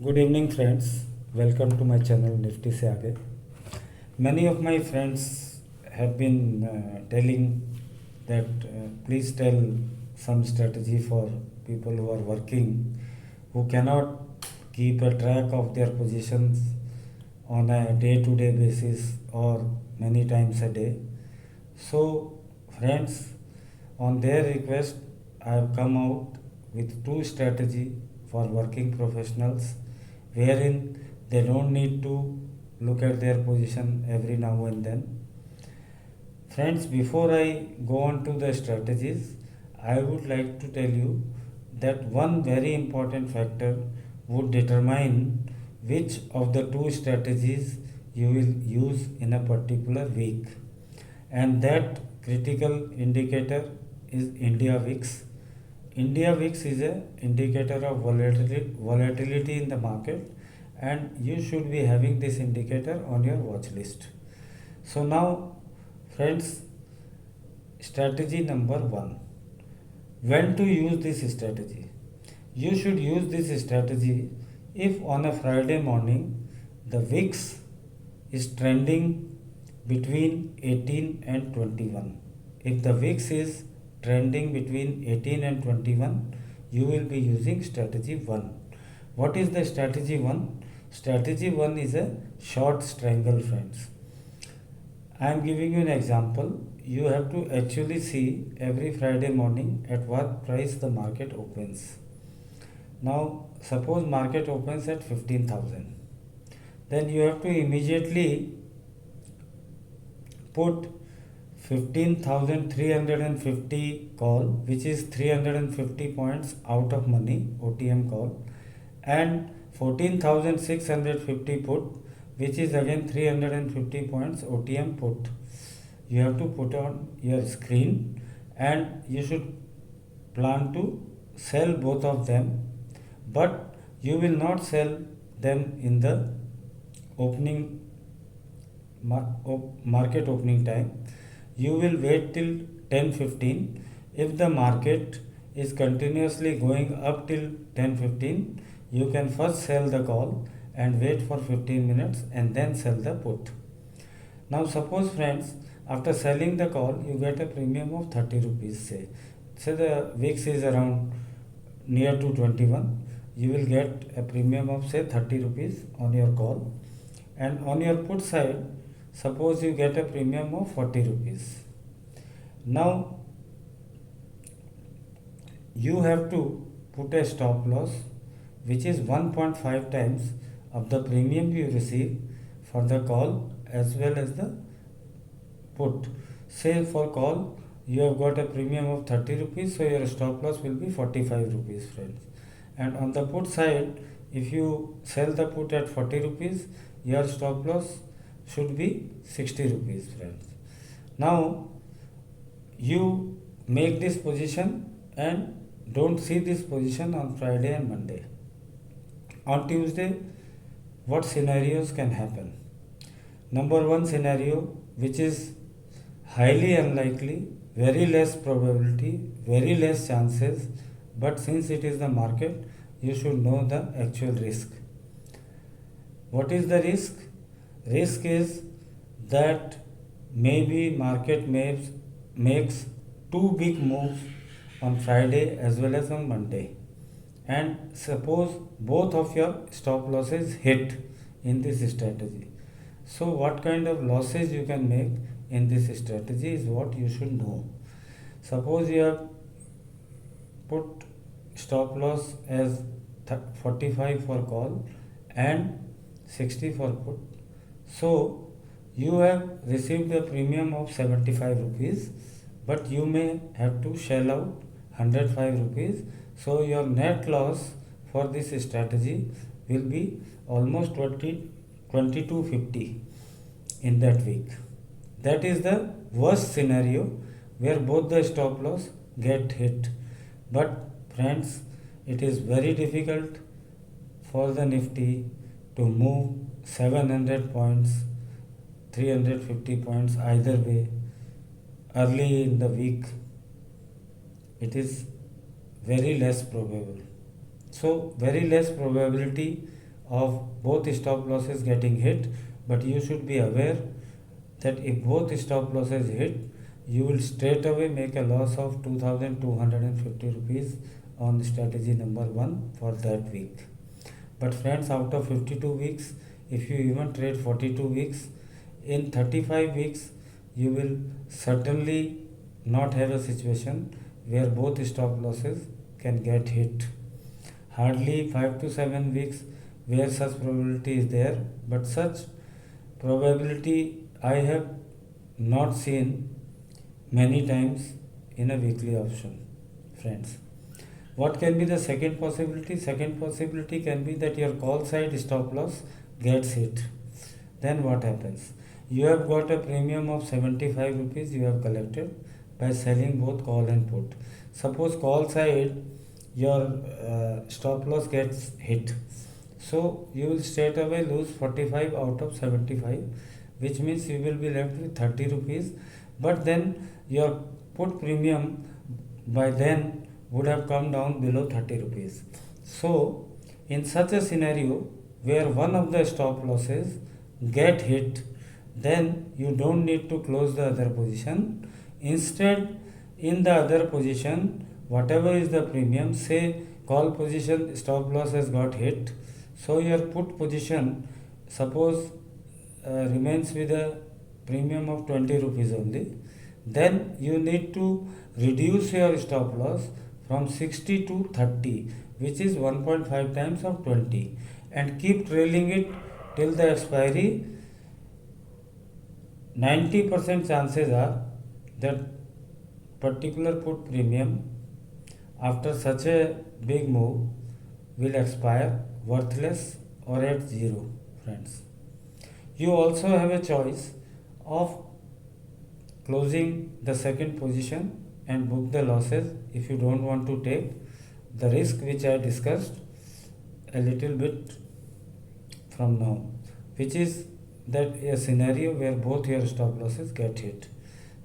Good evening, friends. Welcome to my channel Nifty Se Aage. Many of my friends have been telling that please tell some strategy for people who are working, who cannot keep a track of their positions on a day to day basis or many times a day. So, friends, on their request, I have come out with two strategy for working professionals wherein they don't need to look at their position every now and then. Friends, before I go on to the strategies, I would like to tell you that one very important factor would determine which of the two strategies you will use in a particular week. And that critical indicator is India VIX. India VIX is a indicator of volatility in the market, and you should be having this indicator on your watch list. So now, friends, strategy number one. When to use this strategy? You should use this strategy if on a Friday morning the VIX is trending between 18 and 21. If the VIX is trending between 18 and 21, you will be using strategy 1. What is the strategy 1? Strategy 1 is a short strangle, friends. I am giving you an example. You have to actually see every Friday morning at what price the market opens. Now, suppose market opens at 15,000. Then you have to immediately put 15,350 call, which is 350 points out of money, OTM call, and 14,650 put, which is again 350 points OTM put. You have to put on your screen, and you should plan to sell both of them, but you will not sell them in the opening market opening time. You will wait till 10:15. If the market is continuously going up till 10:15, you can first sell the call and wait for 15 minutes and then sell the put. Now suppose, friends, after selling the call you get a premium of 30 rupees. Say the VIX is around near to 21, you will get a premium of say 30 rupees on your call, and on your put side suppose you get a premium of 40 rupees. Now you have to put a stop loss which is 1.5 times of the premium you receive for the call as well as the put. Say for call you have got a premium of 30 rupees, so your stop loss will be 45 rupees, friends. And on the put side, if you sell the put at 40 rupees, your stop loss should be 60 rupees, friends. Now you make this position and don't see this position on Friday and Monday. On Tuesday, what scenarios can happen? Number one scenario, which is highly unlikely, very less probability, very less chances, but since it is the market, you should know the actual risk. What is the risk? Risk is that maybe market makes two big moves on Friday as well as on Monday, and suppose both of your stop losses hit in this strategy. So what kind of losses you can make in this strategy is what you should know. Suppose you have put stop loss as 45 for call and 60 for put. So you have received a premium of 75 rupees, but you may have to shell out 105 rupees. So your net loss for this strategy will be almost 2250 in that week. That is the worst scenario where both the stop loss get hit. But friends, it is very difficult for the Nifty to move 700 points, 350 points either way early in the week. It is very less probable. So very less probability of both stop losses getting hit, but you should be aware that if both stop losses hit, you will straight away make a loss of 2250 rupees on strategy number 1 for that week. But friends, out of 52 weeks, if you even trade 42 weeks, in 35 weeks, you will certainly not have a situation where both stop losses can get hit. Hardly 5 to 7 weeks where such probability is there, but such probability I have not seen many times in a weekly option, friends. What can be the second possibility? Second possibility can be that your call side stop loss gets hit. Then what happens? You have got a premium of 75 rupees you have collected by selling both call and put. Suppose call side your stop loss gets hit. So you will straight away lose 45 out of 75, which means you will be left with 30 rupees. But then your put premium by then would have come down below 30 rupees. So in such a scenario where one of the stop losses get hit, then you don't need to close the other position. Instead, in the other position, whatever is the premium, say call position stop loss has got hit, so your put position suppose remains with a premium of 20 rupees only, then you need to reduce your stop loss from 60 to 30, which is 1.5 times of 20, and keep trailing it till the expiry. 90% chances are that particular put premium after such a big move will expire worthless or at zero, friends. You also have a choice of closing the second position and book the losses if you don't want to take the risk which I discussed a little bit from now, which is that a scenario where both your stop losses get hit.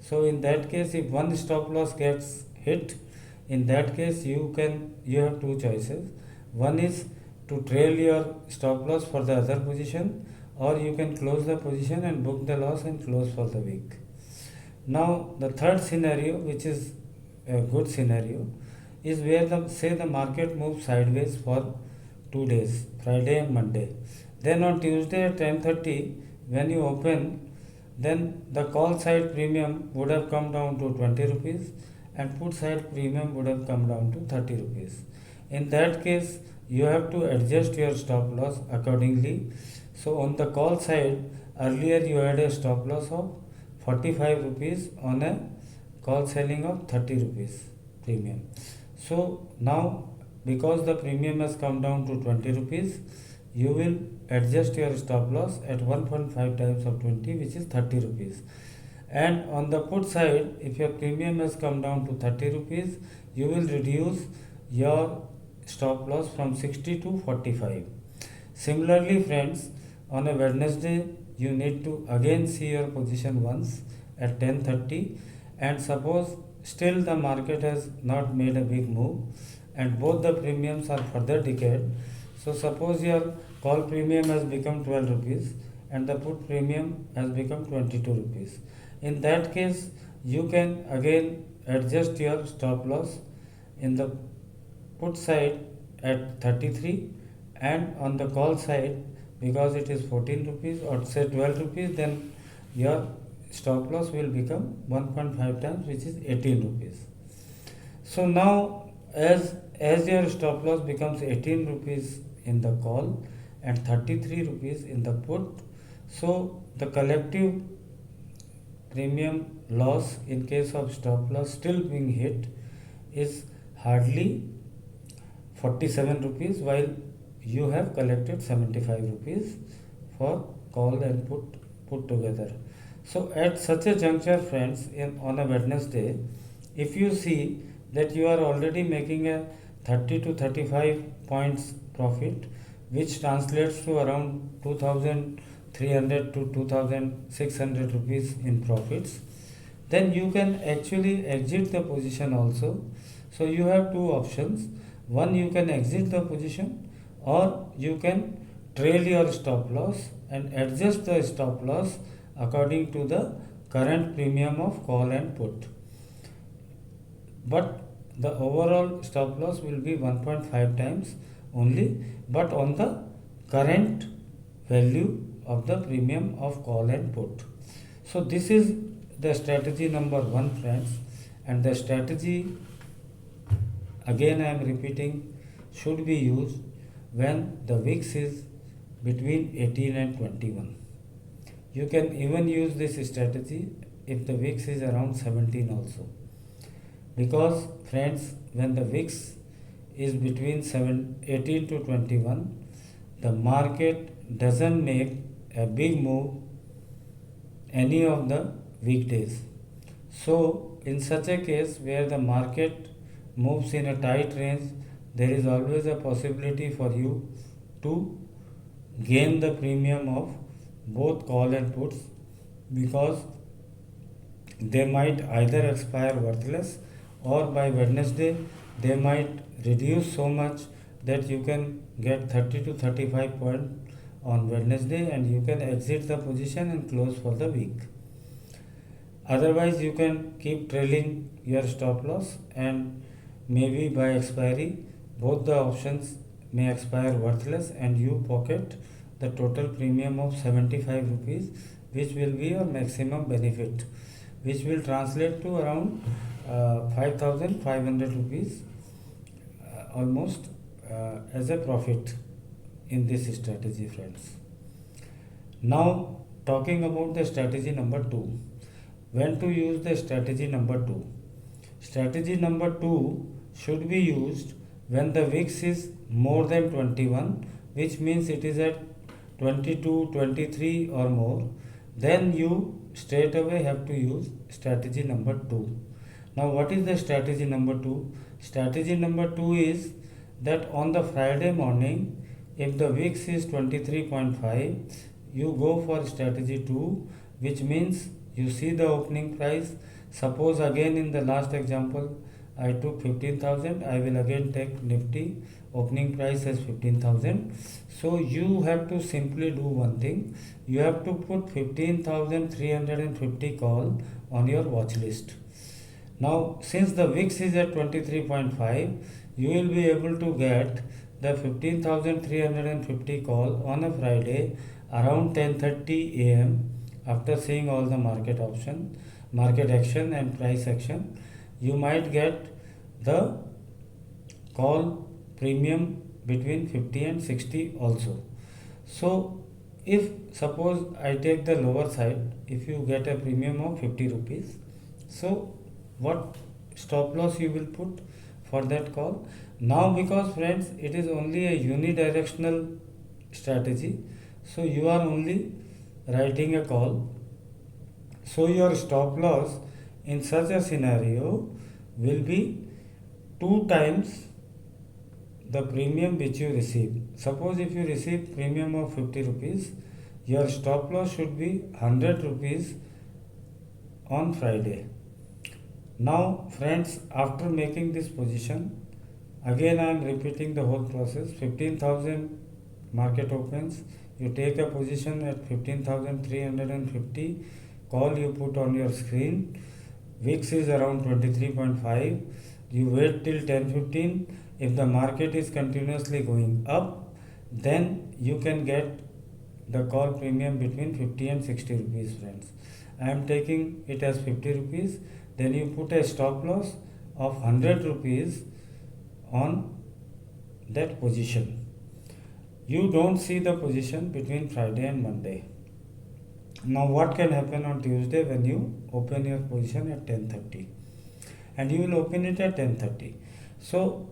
So in that case, if one stop loss gets hit, in that case you have two choices. One is to trail your stop loss for the other position, or you can close the position and book the loss and close for the week. Now the third scenario, which is a good scenario, is where the market moves sideways for 2 days, Friday and Monday. Then on Tuesday at 10:30, when you open, then the call side premium would have come down to 20 rupees and put side premium would have come down to 30 rupees. In that case, you have to adjust your stop loss accordingly. So on the call side, earlier you had a stop loss of 45 rupees on a call selling of 30 rupees premium. So now, because the premium has come down to 20 rupees, you will adjust your stop loss at 1.5 times of 20, which is 30 rupees. And on the put side, if your premium has come down to 30 rupees, you will reduce your stop loss from 60 to 45. Similarly, friends, on a Wednesday, you need to again see your position once at 10:30, and suppose still the market has not made a big move and both the premiums are further decayed. So suppose your call premium has become 12 rupees and the put premium has become 22 rupees. In that case, you can again adjust your stop loss in the put side at 33, and on the call side, because it is 14 rupees or say 12 rupees, then your stop loss will become 1.5 times, which is 18 rupees. So now as your stop loss becomes 18 rupees in the call and 33 rupees in the put, so the collective premium loss in case of stop loss still being hit is hardly 47 rupees, while you have collected 75 rupees for call and put together. So at such a juncture, friends, on a Wednesday, if you see that you are already making a 30 to 35 points profit, which translates to around 2300 to 2600 rupees in profits, then you can actually exit the position also. So you have two options. One, you can exit the position, or you can trail your stop loss and adjust the stop loss according to the current premium of call and put. But the overall stop loss will be 1.5 times only, but on the current value of the premium of call and put. So this is the strategy number 1, friends, and the strategy, again I am repeating, should be used when the VIX is between 18 and 21. You can even use this strategy if the VIX is around 17 also. Because friends, when the VIX is between 18 to 21, the market doesn't make a big move any of the weekdays. So in such a case where the market moves in a tight range, there is always a possibility for you to gain the premium of both call and puts, because they might either expire worthless, or by Wednesday they might reduce so much that you can get 30 to 35 points on Wednesday and you can exit the position and close for the week. Otherwise you can keep trailing your stop loss, and maybe by expiry both the options may expire worthless and you pocket the total premium of 75 rupees, which will be your maximum benefit, which will translate to around 5,500 rupees almost as a profit in this strategy, friends. Now talking about the strategy number 2. When to use the strategy number 2? Strategy number 2 should be used when the VIX is more than 21, which means it is at 22, 23 or more. Then you straight away have to use strategy number 2. Now what is the strategy number 2? Strategy number 2 is that on the Friday morning, if the VIX is 23.5, you go for strategy 2, which means you see the opening price. Suppose again in the last example I took 15,000, I will again take Nifty opening price as 15,000. So you have to simply do one thing. You have to put 15,350 call on your watch list. Now since the VIX is at 23.5, you will be able to get the 15,350 call on a Friday around 10:30 a.m. after seeing all the market action and price action. You might get the call premium between 50 and 60 also. So if suppose I take the lower side, if you get a premium of 50 rupees, so what stop loss you will put for that call? Now because friends, it is only a unidirectional strategy, so you are only writing a call. So your stop loss in such a scenario will be 2 times the premium which you receive. Suppose if you receive premium of 50 rupees, your stop loss should be 100 rupees on Friday. Now friends, after making this position, again I am repeating the whole process. 15,000 market opens, you take a position at 15,350, call you put on your screen. VIX is around 23.5, you wait till 10:15. If the market is continuously going up, then you can get the call premium between 50 and 60 rupees, friends. I am taking it as 50 rupees. Then you put a stop loss of 100 rupees on that position. You don't see the position between Friday and Monday. Now what can happen on Tuesday when you open your position at 10:30 and you will open it at 10:30. So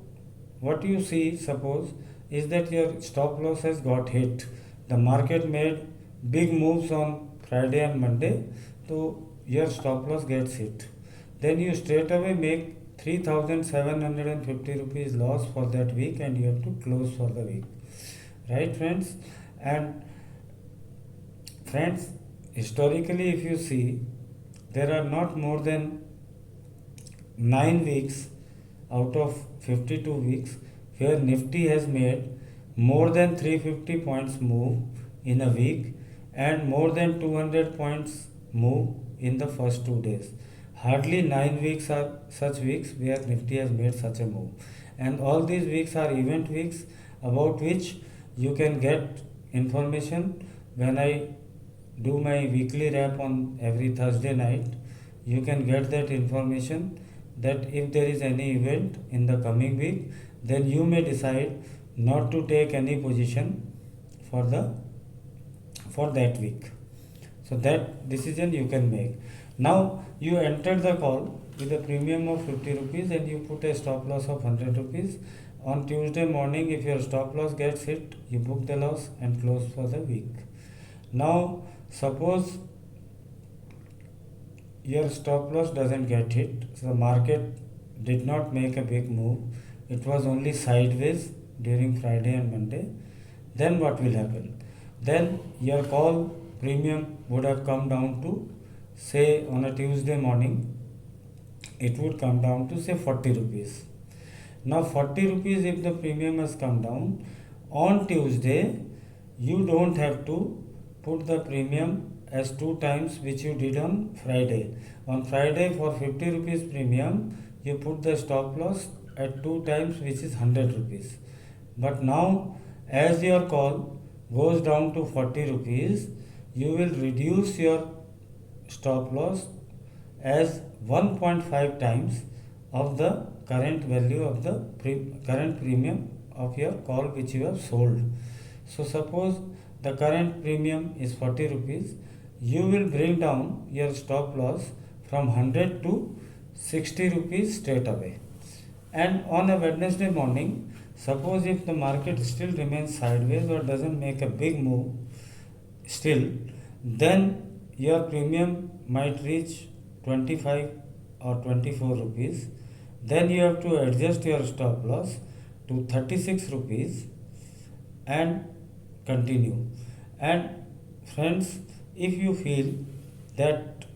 what you see, suppose, is that your stop loss has got hit. The market made big moves on Friday and Monday, so your stop loss gets hit. Then you straight away make 3,750 rupees loss for that week and you have to close for the week. Right, friends? And friends, historically if you see, there are not more than 9 weeks out of 52 weeks where Nifty has made more than 350 points move in a week and more than 200 points move in the first 2 days. Hardly 9 weeks are such weeks where Nifty has made such a move. And all these weeks are event weeks about which you can get information when I do my weekly wrap on every Thursday night. You can get that information that if there is any event in the coming week, then you may decide not to take any position for that week. So that decision you can make. Now you enter the call with a premium of 50 rupees and you put a stop loss of 100 rupees. On Tuesday morning, if your stop loss gets hit, you book the loss and close for the week. Now suppose your stop loss doesn't get hit, so the market did not make a big move, it was only sideways during Friday and Monday, then what will happen? Then your call premium would have come down to, say, on a Tuesday morning, it would come down to say 40 rupees. Now 40 rupees, if the premium has come down, on Tuesday you don't have to put the premium as 2 times which you did on Friday. On Friday for 50 rupees premium you put the stop loss at 2 times which is 100 rupees. But now as your call goes down to 40 rupees, you will reduce your stop loss as 1.5 times of the current value of the current premium of your call which you have sold. So suppose the current premium is 40 rupees, you will bring down your stop loss from 100 to 60 rupees straight away. And on a Wednesday morning, suppose if the market still remains sideways or doesn't make a big move still, then your premium might reach 25 or 24 rupees. Then you have to adjust your stop loss to 36 rupees and continue. And friends, if you feel that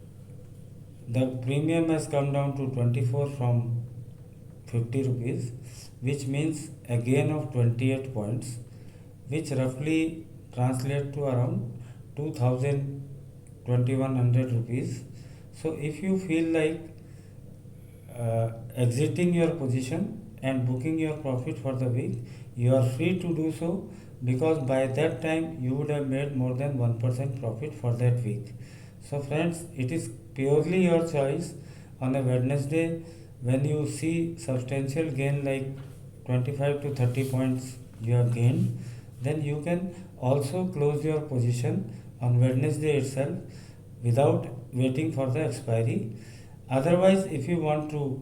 the premium has come down to 24 from 50 rupees, which means a gain of 28 points, which roughly translate to around 2100 rupees. So if you feel like exiting your position and booking your profit for the week, you are free to do so, because by that time you would have made more than 1% profit for that week. So friends, it is purely your choice. On a Wednesday, when you see substantial gain like 25 to 30 points you have gained, then you can also close your position on Wednesday itself without waiting for the expiry. Otherwise, if you want to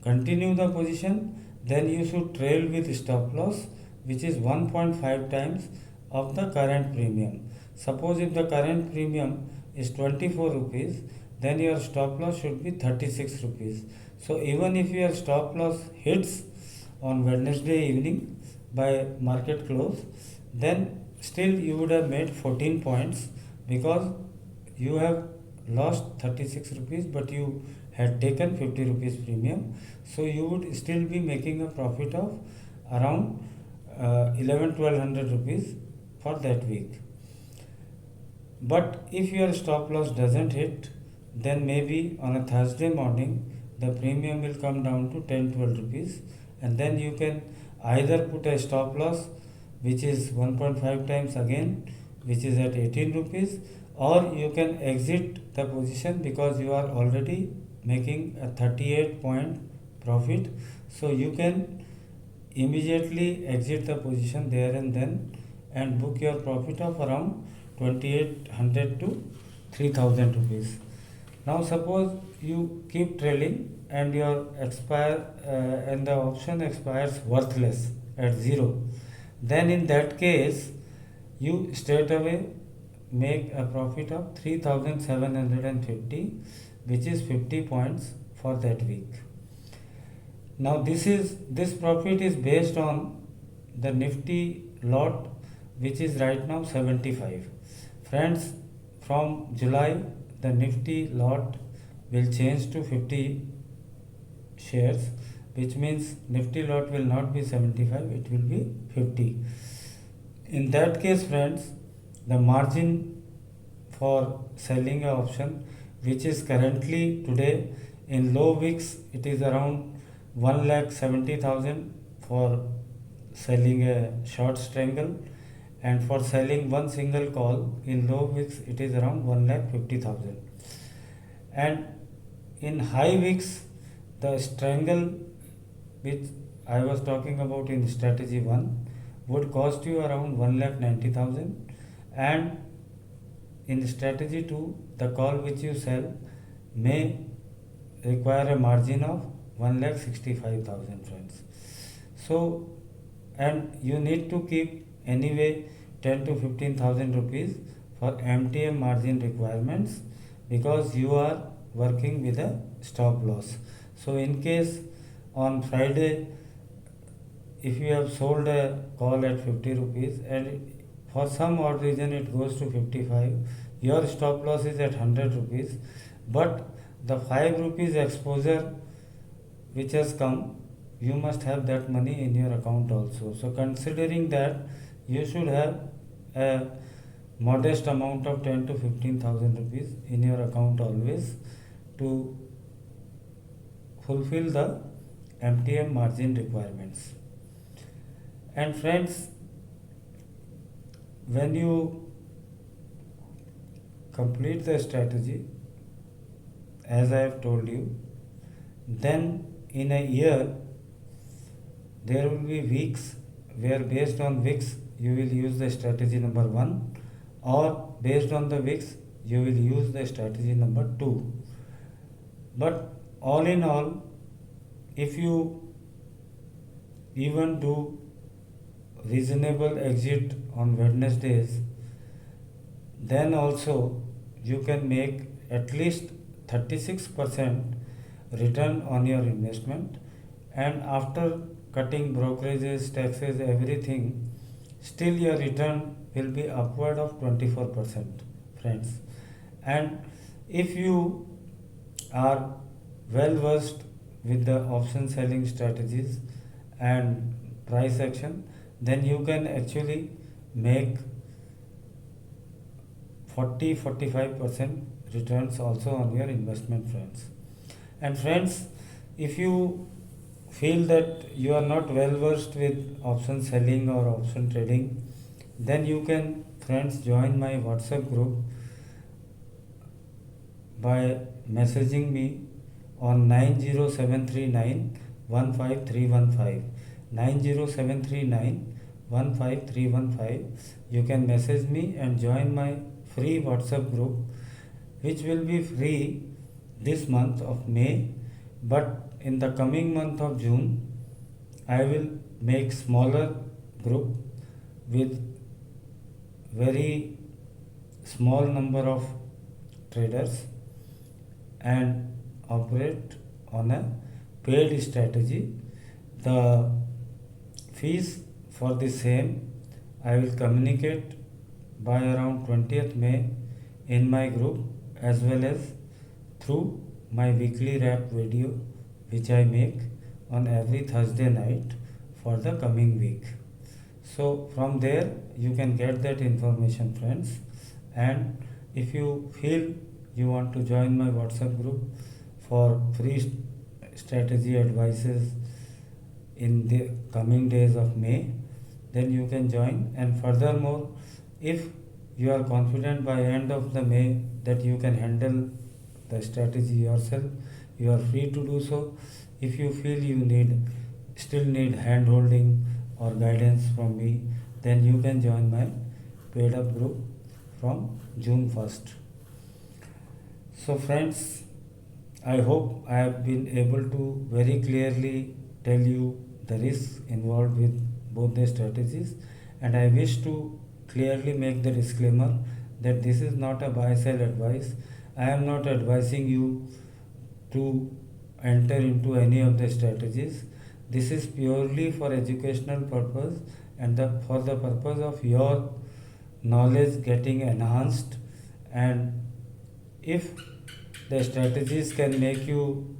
continue the position, then you should trail with stop loss, which is 1.5 times of the current premium. Suppose if the current premium is 24 rupees, then your stop loss should be 36 rupees. So even if your stop loss hits on Wednesday evening by market close, then still you would have made 14 points, because you have lost 36 rupees but you had taken 50 rupees premium. So you would still be making a profit of around 1100-1200 rupees for that week. But if your stop loss doesn't hit, then maybe on a Thursday morning the premium will come down to 10-12 rupees, and then you can either put a stop loss which is 1.5 times again, which is at 18 rupees, or you can exit the position because you are already making a 38 point profit. So you can immediately exit the position there and then and book your profit of around 2800 to 3000 rupees. Now suppose you keep trailing and your and the option expires worthless at zero, then in that case you straight away make a profit of 3750, which is 50 points for that week. Now this profit is based on the Nifty lot, which is right now 75. Friends, from July the Nifty lot will change to 50 shares, which means Nifty lot will not be 75, it will be 50. In that case, friends, the margin for selling a option, which is currently today in low VIX, it is around 1,70,000 for selling a short strangle, and for selling one single call in low VIX, it is around 1,50,000. And in high VIX, the strangle which I was talking about in strategy 1 would cost you around 1,90,000, and in strategy 2 the call which you sell may require a margin of 1,65,000, friends. So, and you need to keep anyway 10 to 15,000 rupees for MTM margin requirements, because you are working with a stop loss. So in case on Friday, if you have sold a call at 50 rupees and for some odd reason it goes to 55, your stop loss is at 100 rupees, but the 5 rupees exposure which has come, you must have that money in your account also. So considering that, you should have a modest amount of 10 to 15,000 rupees in your account always to fulfill the MTM margin requirements. And friends, when you complete the strategy, as I have told you, then in a year there will be weeks where based on VIX you will use the strategy number 1, or based on the VIX you will use the strategy number 2. But all in all, if you even do reasonable exit on Wednesdays, then also you can make at least 36% return on your investment, and after cutting brokerages, taxes, everything, still your return will be upward of 24%, friends. And if you are well versed with the option selling strategies and price action, then you can actually make 40-45% returns also on your investment, friends. And friends, if you feel that you are not well versed with option selling or option trading, then you can, friends, join my WhatsApp group by messaging me on 90739 15315. 90739 15315. You can message me and join my free WhatsApp group, which will be free this month of May, but in the coming month of June I will make smaller group with very small number of traders and operate on a paid strategy. The fees for the same I will communicate by around 20th May in my group, as well as through my weekly wrap video which I make on every Thursday night for the coming week. So from there you can get that information, friends. And if you feel you want to join my WhatsApp group for free strategy advices in the coming days of May, then you can join. And furthermore, if you are confident by end of the May that you can handle the strategy yourself, you are free to do so. If you feel you still need hand holding or guidance from me, then you can join my paid up group from June 1st. So friends, I hope I have been able to very clearly tell you the risks involved with both the strategies, and I wish to clearly make the disclaimer that this is not a buy sell advice. I am not advising you to enter into any of the strategies. This is purely for educational purpose and for the purpose of your knowledge getting enhanced. And if the strategies can make you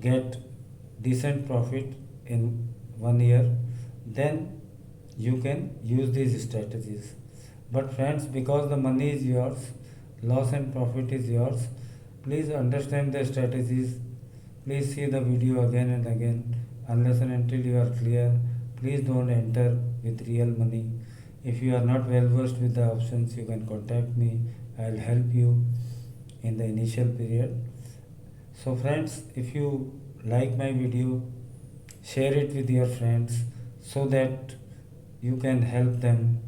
get decent profit in 1 year, then you can use these strategies. But friends, because the money is yours, loss and profit is yours, please understand the strategies. Please see the video again and again. Unless and until you are clear, please don't enter with real money. If you are not well versed with the options, you can contact me. I'll help you in the initial period. So friends, if you like my video, share it with your friends so that you can help them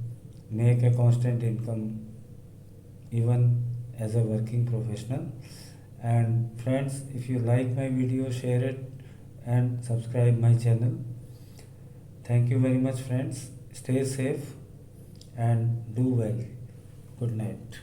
make a constant income even as a working professional. And friends, if you like my video, share it and subscribe my channel. Thank you very much friends. Stay safe and do well. Good night.